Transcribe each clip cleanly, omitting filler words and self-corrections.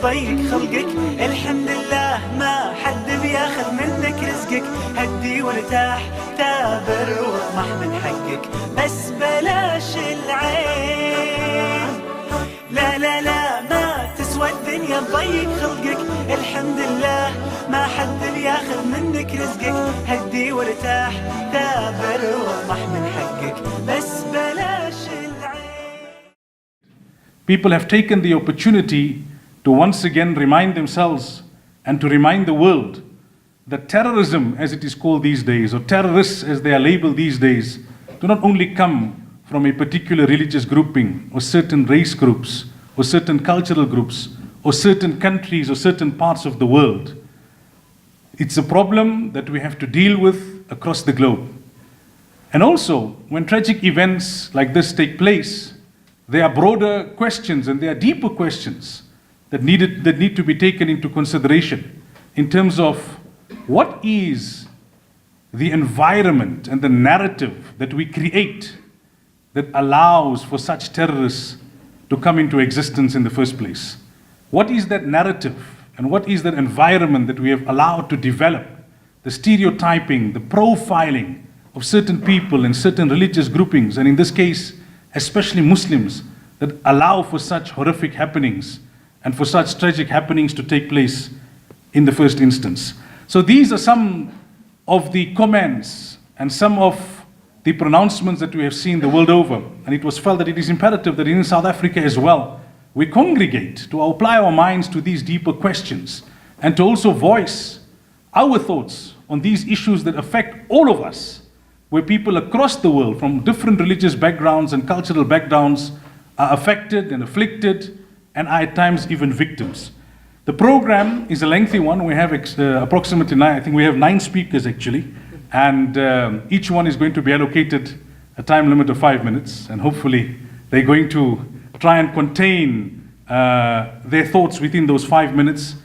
يضيق خلقك. الحمد لله ما حد بياخذ منك رزقك. هدي وارتاح ثابر واطمح من حقك، بس بلاش العين. لا لا لا ما تسوى الدنيا تضيق خلقك. الحمد لله ما حد بياخذ منك رزقك. هدي وارتاح ثابر واطمح من حقك، بس بلاش العين. People have taken the opportunity to once again remind themselves and to remind the world that terrorism, as it is called these days, or terrorists as they are labeled these days, do not only come from a particular religious grouping or certain race groups or certain cultural groups or certain countries or certain parts of the world. It's a problem that we have to deal with across the globe. And also, when tragic events like this take place, there are broader questions and there are deeper questions that need to be taken into consideration in terms of what is the environment and the narrative that we create that allows for such terrorists to come into existence in the first place. What is that narrative and what is that environment that we have allowed to develop? The stereotyping, the profiling of certain people and certain religious groupings, and in this case, especially Muslims, that allow for such horrific happenings and for such tragic happenings to take place in the first instance. So these are some of the comments and some of the pronouncements that we have seen the world over. And it was felt that it is imperative that in South Africa as well, we congregate to apply our minds to these deeper questions and to also voice our thoughts on these issues that affect all of us, where people across the world from different religious backgrounds and cultural backgrounds are affected and afflicted and are at times even victims. The program is a lengthy one. We have approximately 9, I think we have 9 speakers actually, and each one is going to be allocated a time limit of 5 minutes, and hopefully they're going to try and contain their thoughts within those 5 minutes.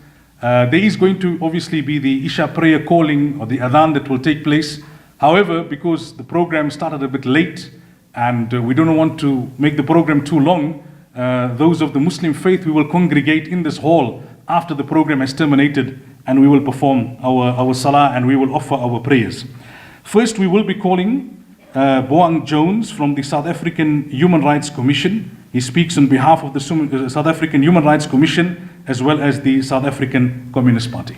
There is going to obviously be the Isha prayer calling or the Adhan that will take place. However, because the program started a bit late and we don't want to make the program too long, those of the Muslim faith, we will congregate in this hall after the program has terminated, and we will perform our salah and we will offer our prayers. First, we will be calling Boang Jones from the South African Human Rights Commission. He speaks on behalf of the South African Human Rights Commission as well as the South African Communist Party.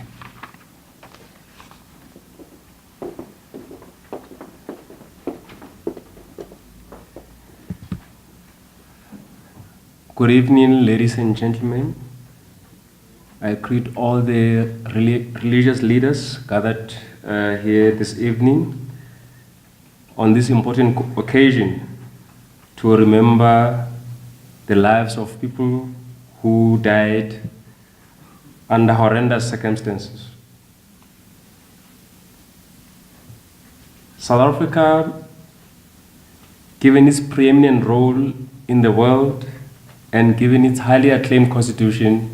Good evening, ladies and gentlemen. I greet all the religious leaders gathered here this evening on this important occasion to remember the lives of people who died under horrendous circumstances. South Africa, given its preeminent role in the world and given its highly acclaimed constitution,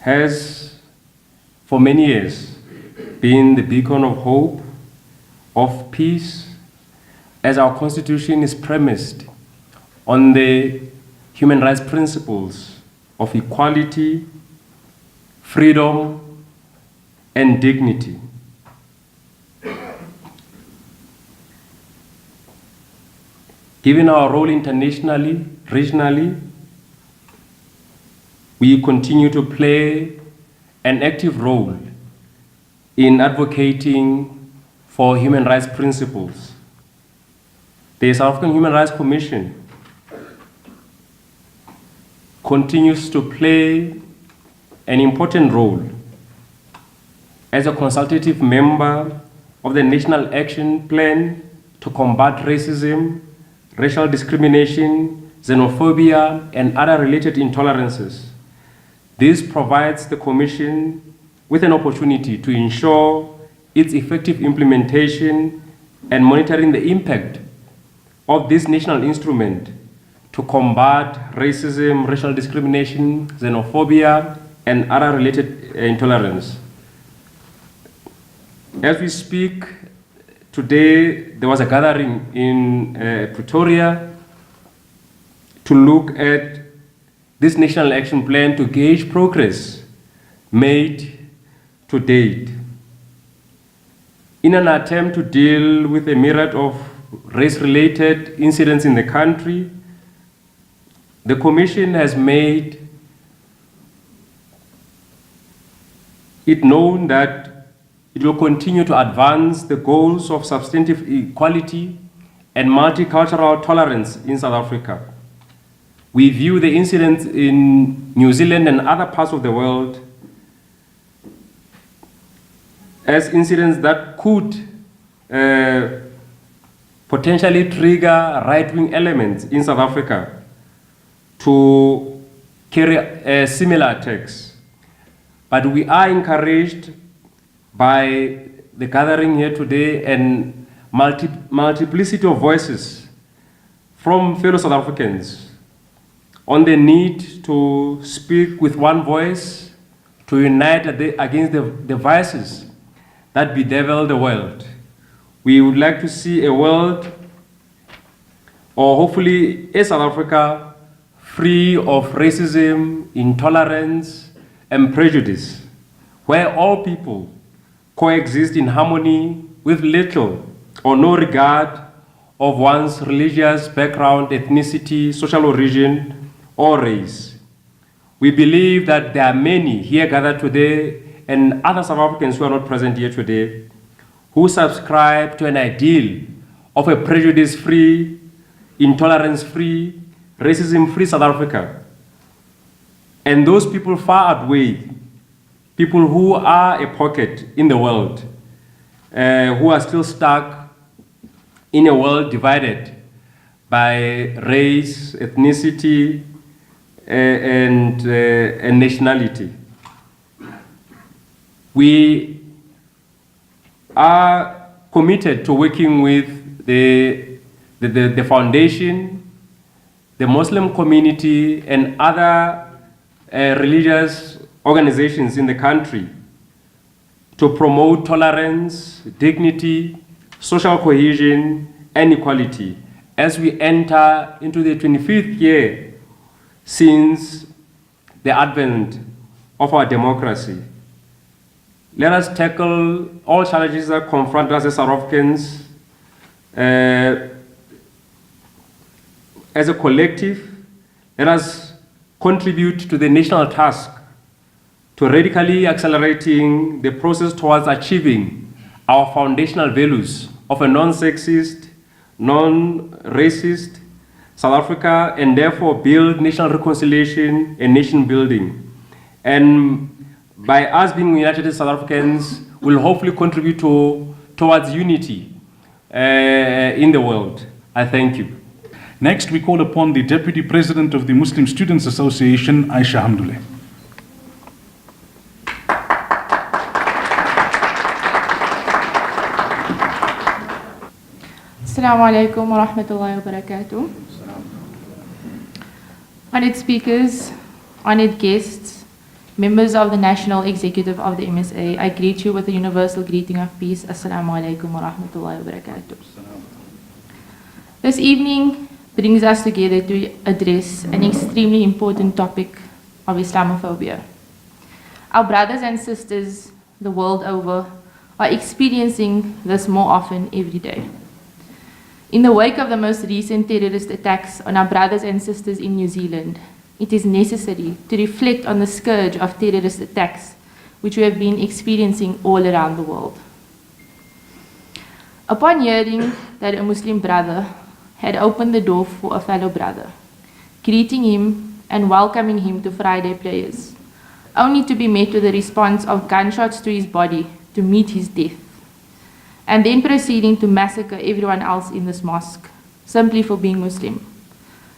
has for many years been the beacon of hope, of peace, as our constitution is premised on the human rights principles of equality, freedom, and dignity. Given our role internationally, regionally, we continue to play an active role in advocating for human rights principles. The South African Human Rights Commission continues to play an important role as a consultative member of the National Action Plan to combat racism, racial discrimination, xenophobia, and other related intolerances. This provides the Commission with an opportunity to ensure its effective implementation and monitoring the impact of this national instrument to combat racism, racial discrimination, xenophobia, and other related intolerance. As we speak, today there was a gathering in Pretoria to look at this national action plan to gauge progress made to date. In an attempt to deal with a myriad of race-related incidents in the country, the Commission has made it known that it will continue to advance the goals of substantive equality and multicultural tolerance in South Africa. We view the incidents in New Zealand and other parts of the world as incidents that could potentially trigger right-wing elements in South Africa to carry similar attacks. But we are encouraged by the gathering here today and multiplicity of voices from fellow South Africans on the need to speak with one voice, to unite against the vices that bedevil the world. We would like to see a world, or hopefully a South Africa, free of racism, intolerance, and prejudice, where all people coexist in harmony with little or no regard of one's religious background, ethnicity, social origin, or race. We believe that there are many here gathered today and other South Africans who are not present here today who subscribe to an ideal of a prejudice-free, intolerance-free, racism-free South Africa. And those people far outweigh people who are a pocket in the world, who are still stuck in a world divided by race, ethnicity, and nationality. We are committed to working with the foundation, the Muslim community, and other religious organizations in the country to promote tolerance, dignity, social cohesion, and equality as we enter into the 25th year since the advent of our democracy. Let us tackle all challenges that confront us as South Africans as a collective. Let us contribute to the national task to radically accelerating the process towards achieving our foundational values of a non-sexist, non-racist South Africa, and therefore build national reconciliation and nation building. And by us being united as South Africans, will hopefully contribute towards unity in the world. I thank you. Next, we call upon the Deputy President of the Muslim Students Association, Aisha Hamdullah. Assalamu alaikum wa rahmatullahi wa barakatuh. Honored speakers, honored guests, members of the National Executive of the MSA, I greet you with the universal greeting of peace. Assalamu alaikum wa rahmatullahi wa barakatuh. This evening brings us together to address an extremely important topic of Islamophobia. Our brothers and sisters the world over are experiencing this more often every day. In the wake of the most recent terrorist attacks on our brothers and sisters in New Zealand, it is necessary to reflect on the scourge of terrorist attacks which we have been experiencing all around the world. Upon hearing that a Muslim brother had opened the door for a fellow brother, greeting him and welcoming him to Friday prayers, only to be met with a response of gunshots to his body to meet his death, and then proceeding to massacre everyone else in this mosque, simply for being Muslim,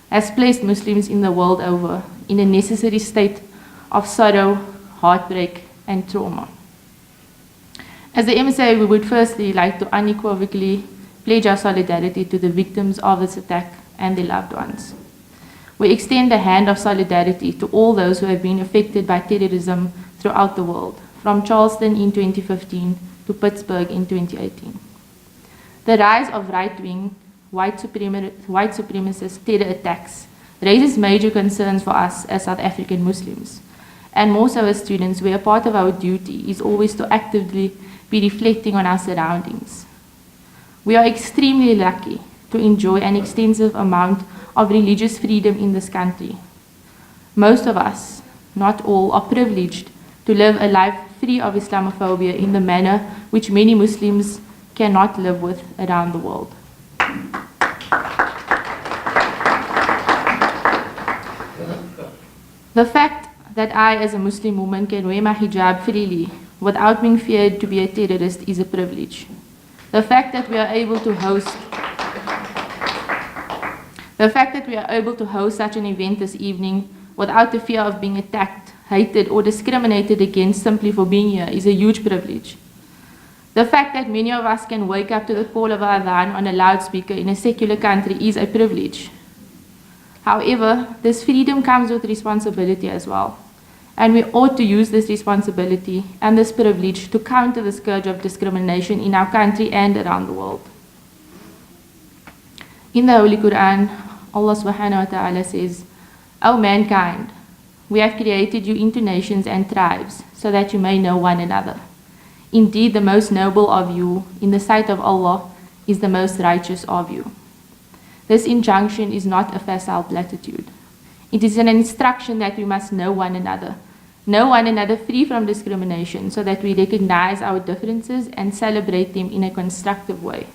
has placed Muslims in the world over in a necessary state of sorrow, heartbreak, and trauma. As the MSA, we would firstly like to unequivocally pledge our solidarity to the victims of this attack and their loved ones. We extend a hand of solidarity to all those who have been affected by terrorism throughout the world, from Charleston in 2015 to Pittsburgh in 2018. The rise of right-wing, white supremacist terror attacks raises major concerns for us as South African Muslims, and more so as students, where a part of our duty is always to actively be reflecting on our surroundings. We are extremely lucky to enjoy an extensive amount of religious freedom in this country. Most of us, not all, are privileged to live a life free of Islamophobia in the manner which many Muslims cannot live with around the world. The fact that I, as a Muslim woman, can wear my hijab freely without being feared to be a terrorist is a privilege. The fact that we are able to host such an event this evening without the fear of being attacked, hated, or discriminated against simply for being here is a huge privilege. The fact that many of us can wake up to the call of adhan on a loudspeaker in a secular country is a privilege. However, this freedom comes with responsibility as well, and we ought to use this responsibility and this privilege to counter the scourge of discrimination in our country and around the world. In the Holy Quran, Allah subhanahu wa ta'ala says, "O mankind, we have created you into nations and tribes so that you may know one another. Indeed, the most noble of you in the sight of Allah is the most righteous of you." This injunction is not a facile platitude. It is an instruction that we must know one another free from discrimination, so that we recognize our differences and celebrate them in a constructive way.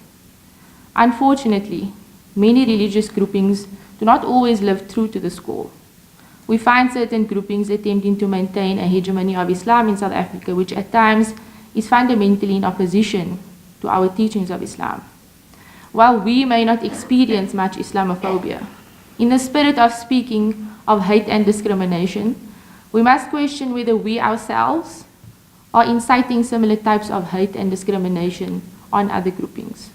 Unfortunately, many religious groupings do not always live true to this call. We find certain groupings attempting to maintain a hegemony of Islam in South Africa, which at times is fundamentally in opposition to our teachings of Islam. While we may not experience much Islamophobia, in the spirit of speaking of hate and discrimination, we must question whether we ourselves are inciting similar types of hate and discrimination on other groupings.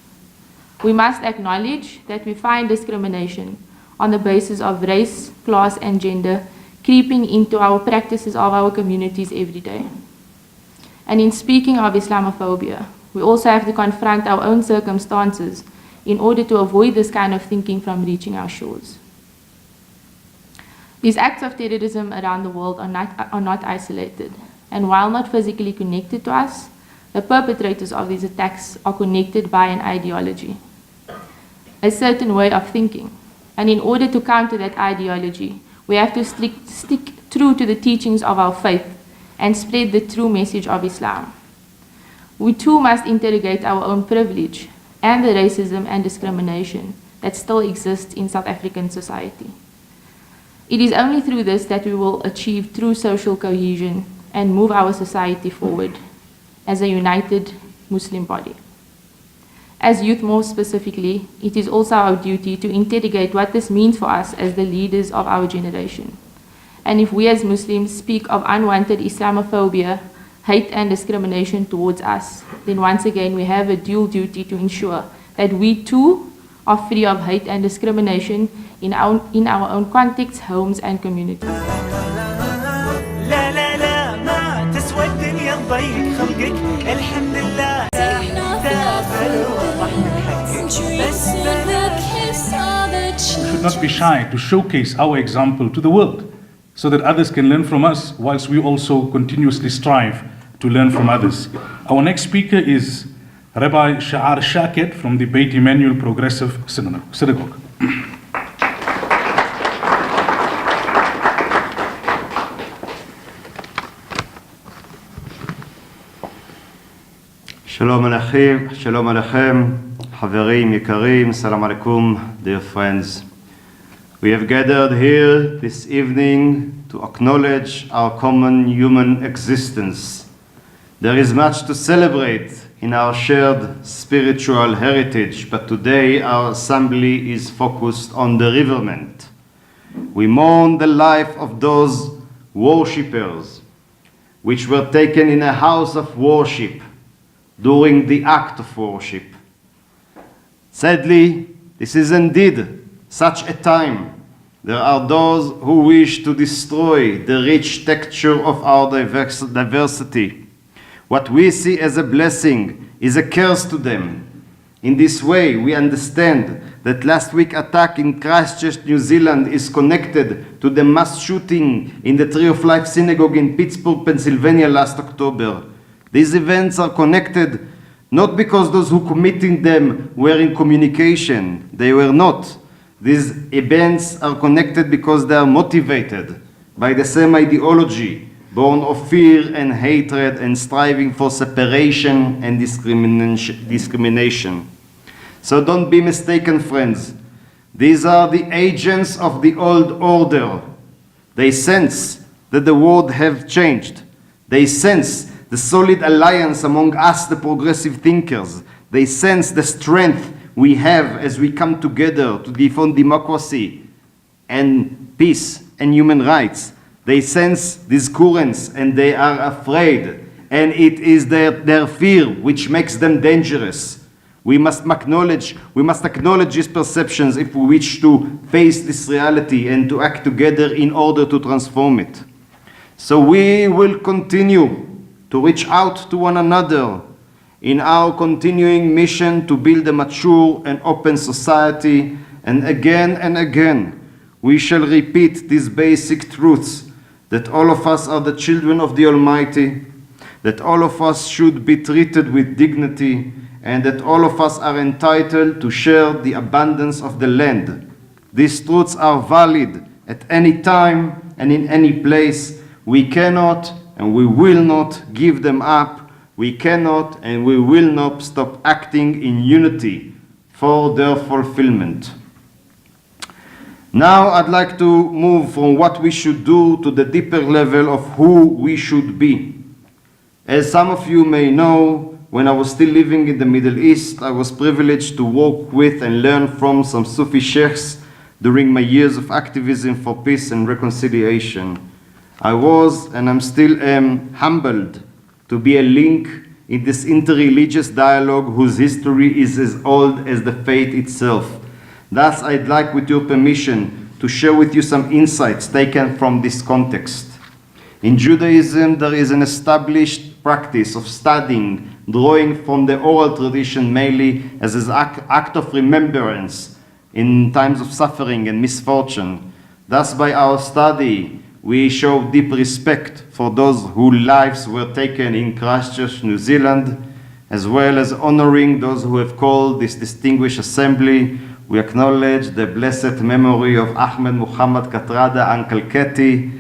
We must acknowledge that we find discrimination on the basis of race, class, and gender creeping into our practices of our communities every day. And in speaking of Islamophobia, we also have to confront our own circumstances in order to avoid this kind of thinking from reaching our shores. These acts of terrorism around the world are not isolated, and while not physically connected to us, the perpetrators of these attacks are connected by an ideology, a certain way of thinking. And in order to counter that ideology, we have to stick true to the teachings of our faith and spread the true message of Islam. We too must interrogate our own privilege and the racism and discrimination that still exists in South African society. It is only through this that we will achieve true social cohesion and move our society forward as a united Muslim body. As youth more specifically, it is also our duty to interrogate what this means for us as the leaders of our generation. And if we as Muslims speak of unwanted Islamophobia, hate and discrimination towards us, then once again we have a dual duty to ensure that we too are free of hate and discrimination in our own contexts, homes and communities. لا لا لا ما تسوى الدنيا تضيق خلقك الحمد لله تافر وضح من حقك بس We should not be shy to showcase our example to the world so that others can learn from us, whilst we also continuously strive to learn from others. Our next speaker is Rabbi Sha'ar Shaket from the Beit Emmanuel Progressive Synagogue. Shalom Aleichem, Haverim Yekarim, Salam Alaikum, dear friends. We have gathered here this evening to acknowledge our common human existence. There is much to celebrate in our shared spiritual heritage, but today our assembly is focused on the bereavement. We mourn the life of those worshippers which were taken in a house of worship during the act of worship. Sadly, this is indeed such a time. There are those who wish to destroy the rich texture of our diversity. What we see as a blessing is a curse to them. In this way, we understand that last week's attack in Christchurch, New Zealand is connected to the mass shooting in the Tree of Life Synagogue in Pittsburgh, Pennsylvania last October. These events are connected not because those who committed them were in communication. They were not. These events are connected because they are motivated by the same ideology, born of fear and hatred and striving for separation and discrimination. So don't be mistaken, friends. These are the agents of the old order. They sense that the world have changed. They sense the solid alliance among us, the progressive thinkers. They sense the strength we have as we come together to defend democracy and peace and human rights. They sense these currents and they are afraid, and it is their fear which makes them dangerous. We must acknowledge these perceptions if we wish to face this reality and to act together in order to transform it. So we will continue to reach out to one another in our continuing mission to build a mature and open society, and again we shall repeat these basic truths: that all of us are the children of the Almighty, that all of us should be treated with dignity, and that all of us are entitled to share the abundance of the land. These truths are valid at any time and in any place. We cannot and we will not give them up. We cannot and we will not stop acting in unity for their fulfillment. Now I'd like to move from what we should do to the deeper level of who we should be. As some of you may know, when I was still living in the Middle East, I was privileged to work with and learn from some Sufi sheikhs during my years of activism for peace and reconciliation. I was, and I'm still humbled to be a link in this interreligious dialogue whose history is as old as the faith itself. Thus, I'd like, with your permission, to share with you some insights taken from this context. In Judaism, there is an established practice of studying, drawing from the oral tradition mainly as an act of remembrance in times of suffering and misfortune. Thus, by our study, we show deep respect for those whose lives were taken in Christchurch, New Zealand, as well as honoring those who have called this distinguished assembly. We acknowledge the blessed memory of Ahmed Muhammad Katrada, Uncle Ketty,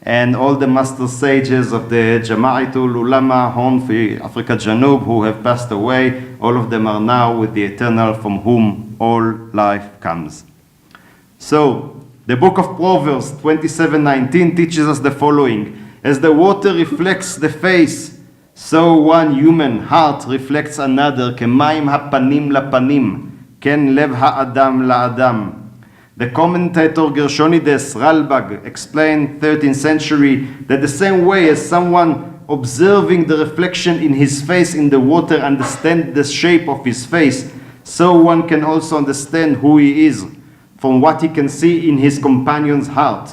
and all the master sages of the Jama'atul Ulama Horn for Africa Janub who have passed away. All of them are now with the Eternal, from whom all life comes. So, the book of Proverbs 27:19 teaches us the following: as the water reflects the face, so one human heart reflects another. Kemaim hapanim lapanim, ken lev ha'adam la'adam. The commentator Gershonides Ralbag explained 13th century that the same way as someone observing the reflection in his face in the water understands the shape of his face, so one can also understand who he is from what he can see in his companion's heart.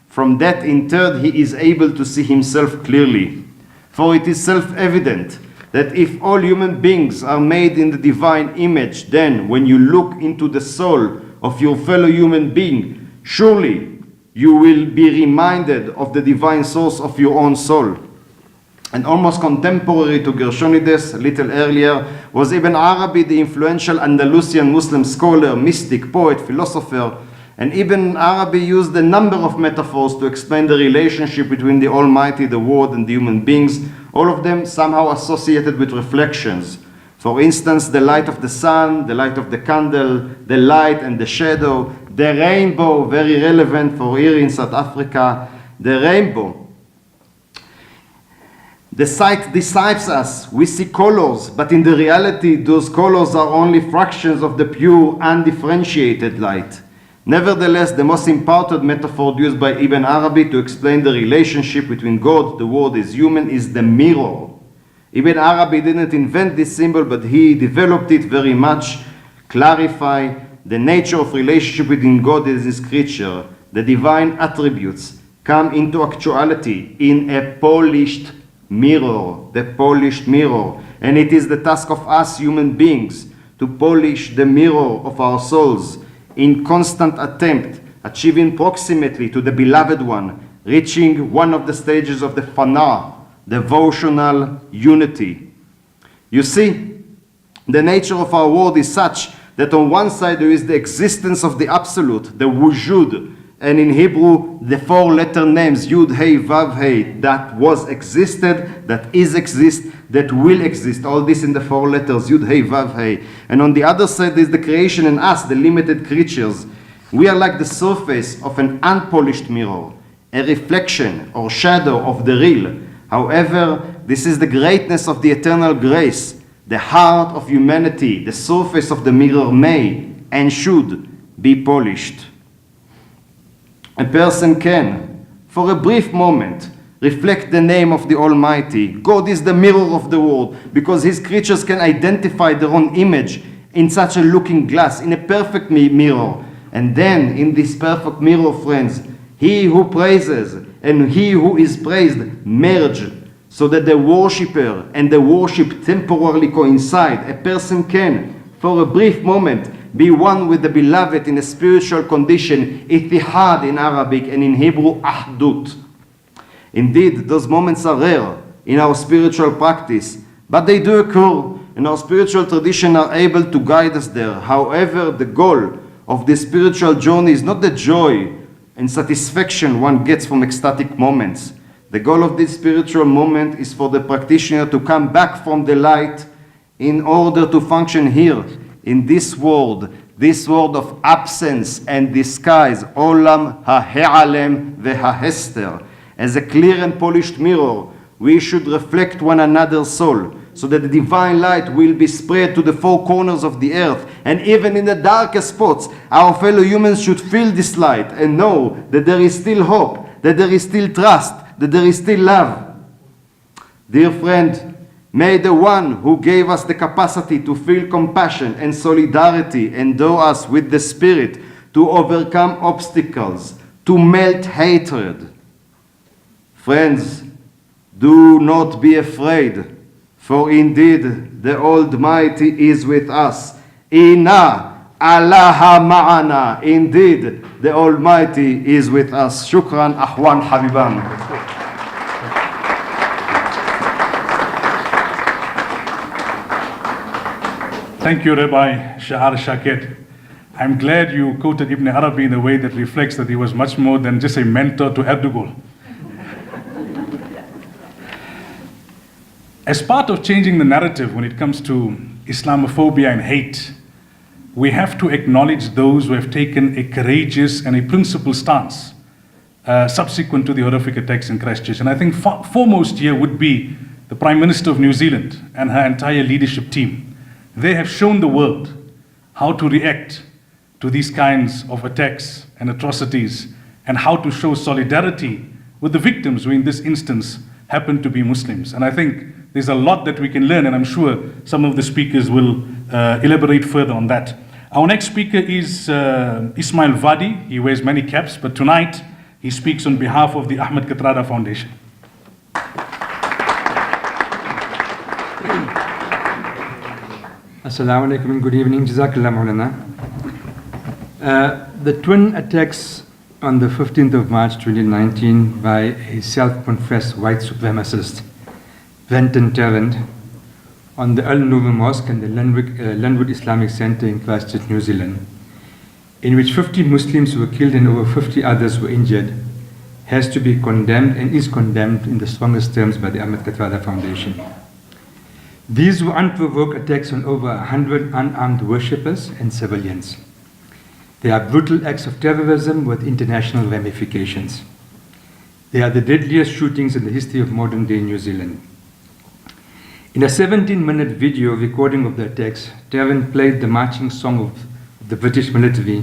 From that, in turn, he is able to see himself clearly. For it is self-evident that if all human beings are made in the divine image, then when you look into the soul of your fellow human being, surely you will be reminded of the divine source of your own soul. And almost contemporary to Gershonides, a little earlier, was Ibn Arabi, the influential Andalusian Muslim scholar, mystic, poet, philosopher. And Ibn Arabi used a number of metaphors to explain the relationship between the Almighty, the world, and the human beings, all of them somehow associated with reflections. For instance, the light of the sun, the light of the candle, the light and the shadow, the rainbow, very relevant for here in South Africa, the rainbow. The sight deceives us. We see colors, but in the reality, those colors are only fractions of the pure, undifferentiated light. Nevertheless, the most important metaphor used by Ibn Arabi to explain the relationship between God, the world, is human, is the mirror. Ibn Arabi didn't invent this symbol, but he developed it very much, clarify the nature of relationship between God and his creature. The divine attributes come into actuality in a polished mirror, the polished mirror. And it is the task of us human beings to polish the mirror of our souls in constant attempt, achieving proximately to the beloved one, reaching one of the stages of the fana, devotional unity. You see, the nature of our world is such that on one side there is the existence of the absolute, the wujud, and in Hebrew, the four-letter names, Yud, Hey, Vav, Hey, that was existed, that is exist, that will exist. All this in the four letters, Yud, Hey, Vav, Hey. And on the other side is the creation and us, the limited creatures. We are like the surface of an unpolished mirror, a reflection or shadow of the real. However, this is the greatness of the eternal grace. The heart of humanity, the surface of the mirror may and should be polished. A person can, for a brief moment, reflect the name of the Almighty. God is the mirror of the world because his creatures can identify their own image in such a looking glass, in a perfect mirror. And then, in this perfect mirror, friends, he who praises and he who is praised merge so that the worshipper and the worship temporarily coincide. A person can, for a brief moment, be one with the beloved in a spiritual condition, ittihad in Arabic, and in Hebrew, ahdut. Indeed, those moments are rare in our spiritual practice, but they do occur, and our spiritual tradition are able to guide us there. However, the goal of this spiritual journey is not the joy and satisfaction one gets from ecstatic moments. The goal of this spiritual moment is for the practitioner to come back from the light in order to function here, in this world of absence and disguise, olam ha-he'alem ve'ha-hester. As a clear and polished mirror, we should reflect one another's soul, so that the divine light will be spread to the four corners of the earth. And even in the darkest spots, our fellow humans should feel this light and know that there is still hope, that there is still trust, that there is still love. Dear friend, may the one who gave us the capacity to feel compassion and solidarity endow us with the spirit to overcome obstacles, to melt hatred. Friends, do not be afraid, for indeed the Almighty is with us. Inna Allaha ma'ana. Indeed, the Almighty is with us. Shukran, Ahwan Habiban. Thank you, Rabbi Shahar Shakir. I'm glad you quoted Ibn Arabi in a way that reflects that he was much more than just a mentor to Erdogan. As part of changing the narrative when it comes to Islamophobia and hate, we have to acknowledge those who have taken a courageous and a principled stance subsequent to the horrific attacks in Christchurch. And I think foremost here would be the Prime Minister of New Zealand and her entire leadership team. They have shown the world how to react to these kinds of attacks and atrocities and how to show solidarity with the victims who in this instance happen to be Muslims. And I think there's a lot that we can learn, and I'm sure some of the speakers will elaborate further on that. Our next speaker is Ismail Vadi. He wears many caps, but tonight he speaks on behalf of the Ahmed Katrada Foundation. Assalamu alaikum and good evening. Jazakallah Maulana. The twin attacks on the 15th of March 2019 by a self-confessed white supremacist, Brenton Tarrant, on the Al-Noor Mosque and the Linwood Islamic Center in Christchurch, New Zealand, in which 50 Muslims were killed and over 50 others were injured, has to be condemned and is condemned in the strongest terms by the Ahmed Katrada Foundation. These were unprovoked attacks on over 100 unarmed worshippers and civilians. They are brutal acts of terrorism with international ramifications. They are the deadliest shootings in the history of modern-day New Zealand. In a 17-minute video recording of the attacks, Tarrant played the marching song of the British military,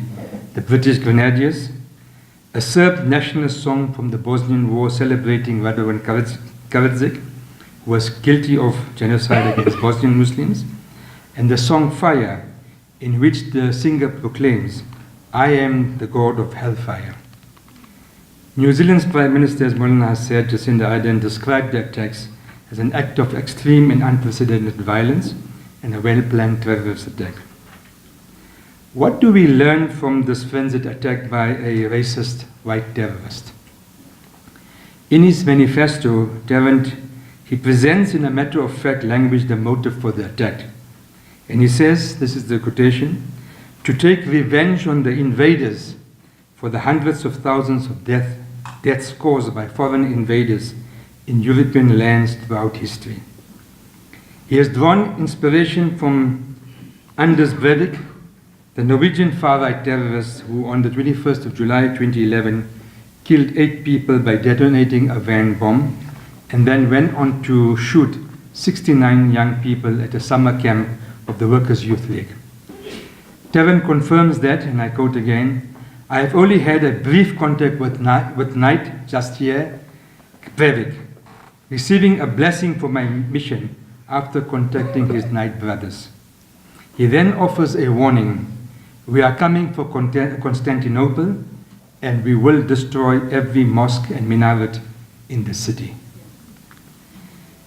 the British Grenadiers, a Serb nationalist song from the Bosnian War celebrating Radovan Karadzic, who was guilty of genocide against Bosnian Muslims, and the song Fire, in which the singer proclaims, "I am the god of hellfire." New Zealand's Prime Minister, as Maulana has said, Jacinda Ardern, described the attacks as an act of extreme and unprecedented violence and a well-planned terrorist attack. What do we learn from this frenzied attack by a racist white terrorist? In his manifesto, Tarrant, he presents in a matter-of-fact language the motive for the attack. And he says, this is the quotation, "To take revenge on the invaders for the hundreds of thousands of deaths caused by foreign invaders in European lands throughout history." He has drawn inspiration from Anders Breivik, the Norwegian far-right terrorist who on the 21st of July 2011 killed 8 people by detonating a van bomb and then went on to shoot 69 young people at a summer camp of the Workers' Youth League. Tarrant confirms that, and I quote again, "I have only had a brief contact with Knight just here, Breivik, receiving a blessing for my mission after contacting his Knight brothers." He then offers a warning: "We are coming for Constantinople, and we will destroy every mosque and minaret in the city."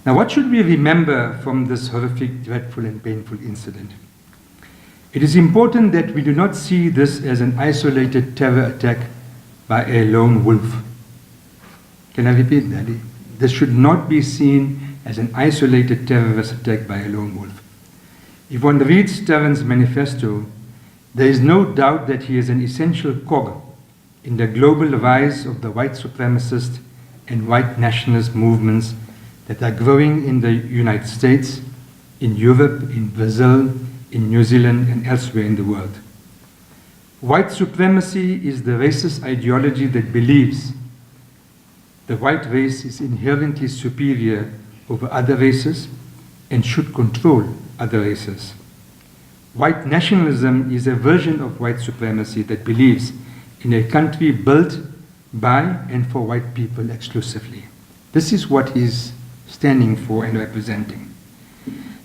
Now, what should we remember from this horrific, dreadful, and painful incident? It is important that we do not see this as an isolated terror attack by a lone wolf. Can I repeat that? This should not be seen as an isolated terrorist attack by a lone wolf. If one reads Tarrant's manifesto, there is no doubt that he is an essential cog in the global rise of the white supremacist and white nationalist movements that are growing in the United States, in Europe, in Brazil, in New Zealand, and elsewhere in the world. White supremacy is the racist ideology that believes the white race is inherently superior over other races and should control other races. White nationalism is a version of white supremacy that believes in a country built by and for white people exclusively. This is what he's standing for and representing.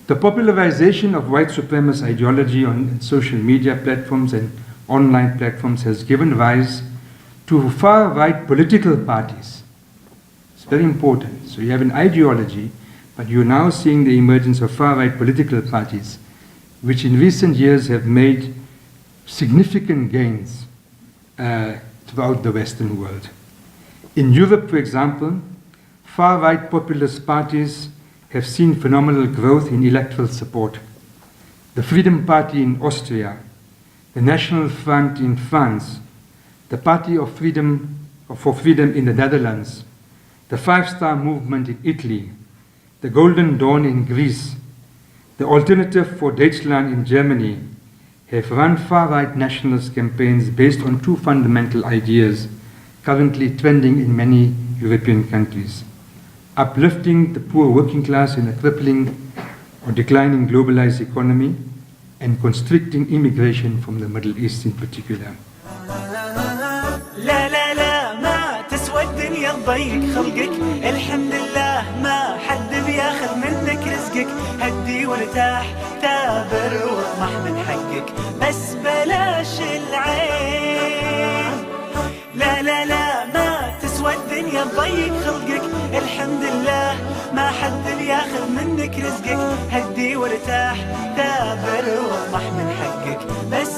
The popularization of white supremacist ideology on social media platforms and online platforms has given rise to far-right political parties. It's very important. So you have an ideology, but you're now seeing the emergence of far-right political parties, which in recent years have made significant gains throughout the Western world. In Europe, for example, far-right populist parties have seen phenomenal growth in electoral support. The Freedom Party in Austria, the National Front in France, the Party for Freedom in the Netherlands, the Five Star Movement in Italy, the Golden Dawn in Greece, the Alternative for Deutschland in Germany have run far-right nationalist campaigns based on 2 fundamental ideas currently trending in many European countries: uplifting the poor working class in a crippling or declining globalized economy, and constricting immigration from the Middle East in particular. لا لا لا ما تسوى الدنيا تضيق خلقك، الحمد لله ما حد بياخذ منك رزقك، هدي وارتاح ثابر واطمح من حقك، بس بلاش العين. لا لا لا ما تسوى الدنيا تضيق خلقك، الحمد لله ما حد بياخذ منك رزقك، هدي وارتاح ثابر واطمح من حقك، بس